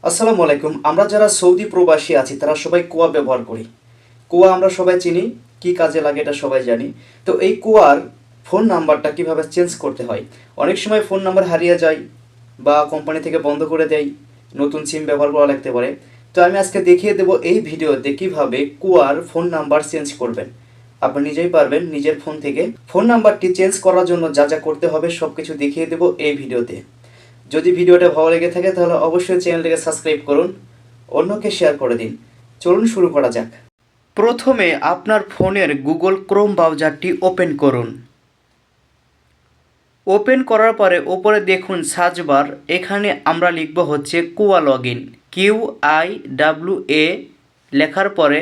আসসালামু আলাইকুম। আমরা যারা সৌদি প্রবাসী আছি তারা সবাই কুয়া ব্যবহার করি। কুয়া আমরা সবাই চিনি, কি কাজে লাগে এটা সবাই জানি। তো এই কুয়ার ফোন নাম্বারটা কিভাবে চেঞ্জ করতে হয়? অনেক সময় ফোন নাম্বার হারিয়ে যায় বা কোম্পানি থেকে বন্ধ করে দেয়, নতুন সিম ব্যবহার করা লাগতে পারে। তো আমি আজকে দেখিয়ে দেবো এই ভিডিওতে কিভাবে কুয়ার ফোন নাম্বার চেঞ্জ করবেন। আপনি নিজেই পারবেন নিজের ফোন থেকে। ফোন নাম্বারটি চেঞ্জ করার জন্য যা যা করতে হবে সব কিছু দেখিয়ে দেবো এই ভিডিওতে। যদি ভিডিওটা ভালো লেগে থাকে তাহলে অবশ্যই চ্যানেলটিকে সাবস্ক্রাইব করুন, অন্যকে শেয়ার করে দিন। চলুন শুরু করা যাক। প্রথমে আপনার ফোনের গুগল ক্রোম ব্রাউজারটি ওপেন করুন। ওপেন করার পরে ওপরে দেখুন সার্চ বার, এখানে আমরা লিখব হচ্ছে কুয়া লগ ইন, QIWA লেখার পরে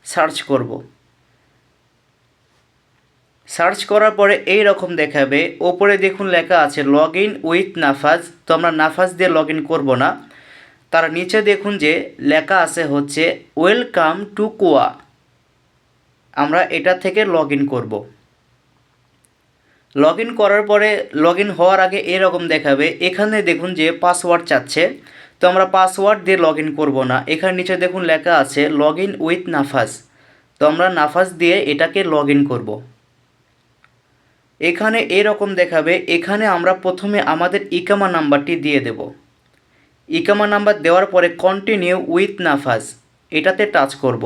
সার্চ করব। সার্চ করার পরে এই রকম দেখাবে, ওপরে দেখুন লেখা আছে লগ ইন উইথ নাফাজ। তো আমরা নাফাজ দিয়ে লগ ইন করবো না, তার নিচে দেখুন যে লেখা আছে হচ্ছে ওয়েলকাম টু কুয়া, আমরা এটা থেকে লগ ইন করবো। লগ ইন করার পরে লগ ইন হওয়ার আগে এরকম দেখাবে, এখানে দেখুন যে পাসওয়ার্ড চাচ্ছে। তো আমরা পাসওয়ার্ড দিয়ে লগ ইন করবো না, এখানে নিচে দেখুন লেখা আছে লগ ইন উইথ নাফাজ। তো আমরা নাফাজ দিয়ে এটাকে লগ ইন করবো। এখানে এরকম দেখাবে, এখানে আমরা প্রথমে আমাদের ইকামা নাম্বারটি দিয়ে দেব। ইকামা নাম্বার দেওয়ার পরে কন্টিনিউ উইথ নাফাজ এটাতে টাচ করব।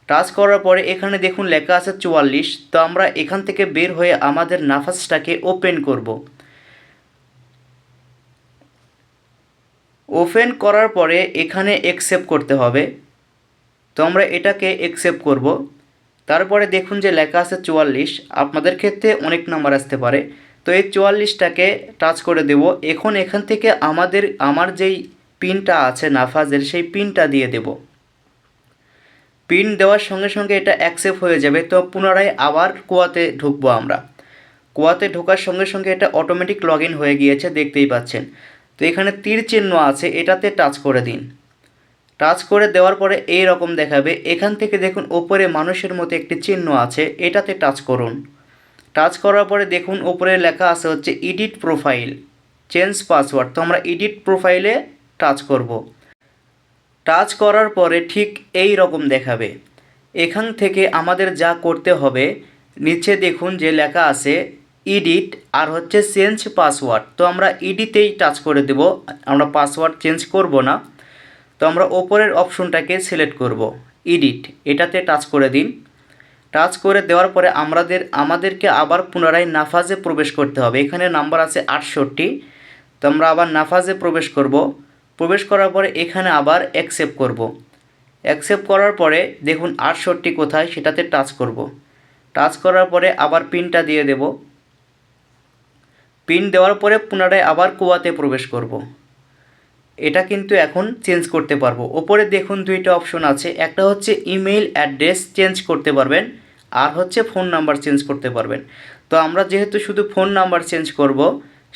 টাচ করার পরে এখানে দেখুন লেখা আছে 44। তো আমরা এখান থেকে বের হয়ে আমাদের নাফাজটাকে ওপেন করব। ওপেন করার পরে এখানে অ্যাকসেপ্ট করতে হবে। তো আমরা এটাকে অ্যাকসেপ্ট করব। তারপরে দেখুন যে লেখা আছে 44, আপনাদের ক্ষেত্রে অনেক নাম্বার আসতে পারে। তো এই 44টাকে টাচ করে দেব। এখন এখান থেকে আমার যেই পিনটা আছে নাফাজের, সেই পিনটা দিয়ে দেব। পিন দেওয়ার সঙ্গে সঙ্গে এটা অ্যাকসেপ্ট হয়ে যাবে। তো পুনরায় আবার কুয়াতে ঢুকবো আমরা। কুয়াতে ঢোকার সঙ্গে সঙ্গে এটা অটোমেটিক লগ ইন হয়ে গিয়েছে, দেখতেই পাচ্ছেন। তো এখানে তীর চিহ্ন আছে, এটাতে টাচ করে দিন। টাচ করে দেওয়ার পরে এই রকম দেখাবে, এখান থেকে দেখুন ওপরে মানুষের মতো একটি চিহ্ন আছে, এটাতে টাচ করুন। টাচ করার পরে দেখুন ওপরে লেখা আছে হচ্ছে এডিট প্রোফাইল, চেঞ্জ পাসওয়ার্ড। তো আমরা এডিট প্রোফাইলে টাচ করব। টাচ করার পরে ঠিক এই রকম দেখাবে। এখান থেকে আমাদের যা করতে হবে, নিচে দেখুন যে লেখা আছে এডিট আর হচ্ছে চেঞ্জ পাসওয়ার্ড। তো আমরা এডিটেই টাচ করে দেব, আমরা পাসওয়ার্ড চেঞ্জ করব না। তো আমরা ওপরের অপশনটাকে সিলেক্ট করব, এডিট, এটাতে টাচ করে দিন। টাচ করে দেওয়ার পরে আমাদেরকে আবার পুনরায় নাফাজে প্রবেশ করতে হবে। এখানে নাম্বার আছে 68। তো আমরা আবার নাফাজে প্রবেশ করব। প্রবেশ করার পরে এখানে আবার অ্যাকসেপ্ট করব। অ্যাকসেপ্ট করার পরে দেখুন 68 কোথায়, সেটাতে টাচ করব। টাচ করার পরে আবার পিনটা দিয়ে দেব। পিন দেওয়ার পরে পুনরায় আবার কুয়াতে প্রবেশ করব। এটা কিন্তু এখন চেঞ্জ করতে পারবো। ওপরে দেখুন দুইটা অপশন আছে, একটা হচ্ছে ইমেইল অ্যাড্রেস চেঞ্জ করতে পারবেন, আর হচ্ছে ফোন নাম্বার চেঞ্জ করতে পারবেন। তো আমরা যেহেতু শুধু ফোন নাম্বার চেঞ্জ করব,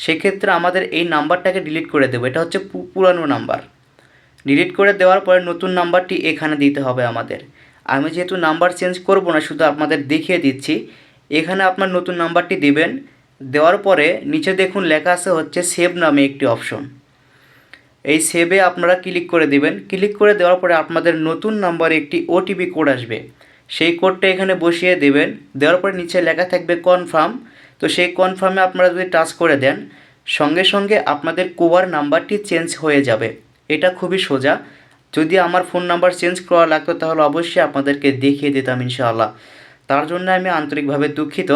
সেক্ষেত্রে আমাদের এই নাম্বারটাকে ডিলিট করে দেবো। এটা হচ্ছে পুরানো নাম্বার। ডিলিট করে দেওয়ার পরে নতুন নাম্বারটি এখানে দিতে হবে আমাদের। আমি যেহেতু নাম্বার চেঞ্জ করব না, শুধু আপনাদের দেখিয়ে দিচ্ছি। এখানে আপনার নতুন নাম্বারটি দিবেন। দেওয়ার পরে নিচে দেখুন লেখা আছে হচ্ছে সেভ নামে একটি অপশন, এই সেভে আপনারা ক্লিক করে দিবেন। ক্লিক করে দেওয়ার পরে আপনাদের নতুন নাম্বারে একটি ওটিপি কোড আসবে, সেই কোডটা এখানে বসিয়ে দেবেন। দেওয়ার পরে নিচে লেখা থাকবে কনফার্ম। তো সেই কনফার্মে আপনারা যদি টাচ করে দেন, সঙ্গে সঙ্গে আপনাদের কুয়ার নাম্বারটি চেঞ্জ হয়ে যাবে। এটা খুবই সোজা। যদি আমার ফোন নাম্বার চেঞ্জ করা লাগতো তাহলে অবশ্যই আপনাদেরকে দেখিয়ে দিতাম ইনশাআল্লাহ। তার জন্য আমি আন্তরিকভাবে দুঃখিত।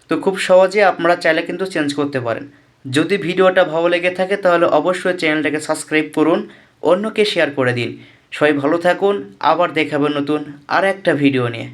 তো খুব সহজে আপনারা চাইলে কিন্তু চেঞ্জ করতে পারেন। যদি ভিডিওটা ভালো লেগে থাকে তাহলে অবশ্যই চ্যানেলটাকে সাবস্ক্রাইব করুন, অন্যকে শেয়ার করে দিন। সবাই ভালো থাকুন, আবার দেখাবেন নতুন আর একটা ভিডিও নিয়ে।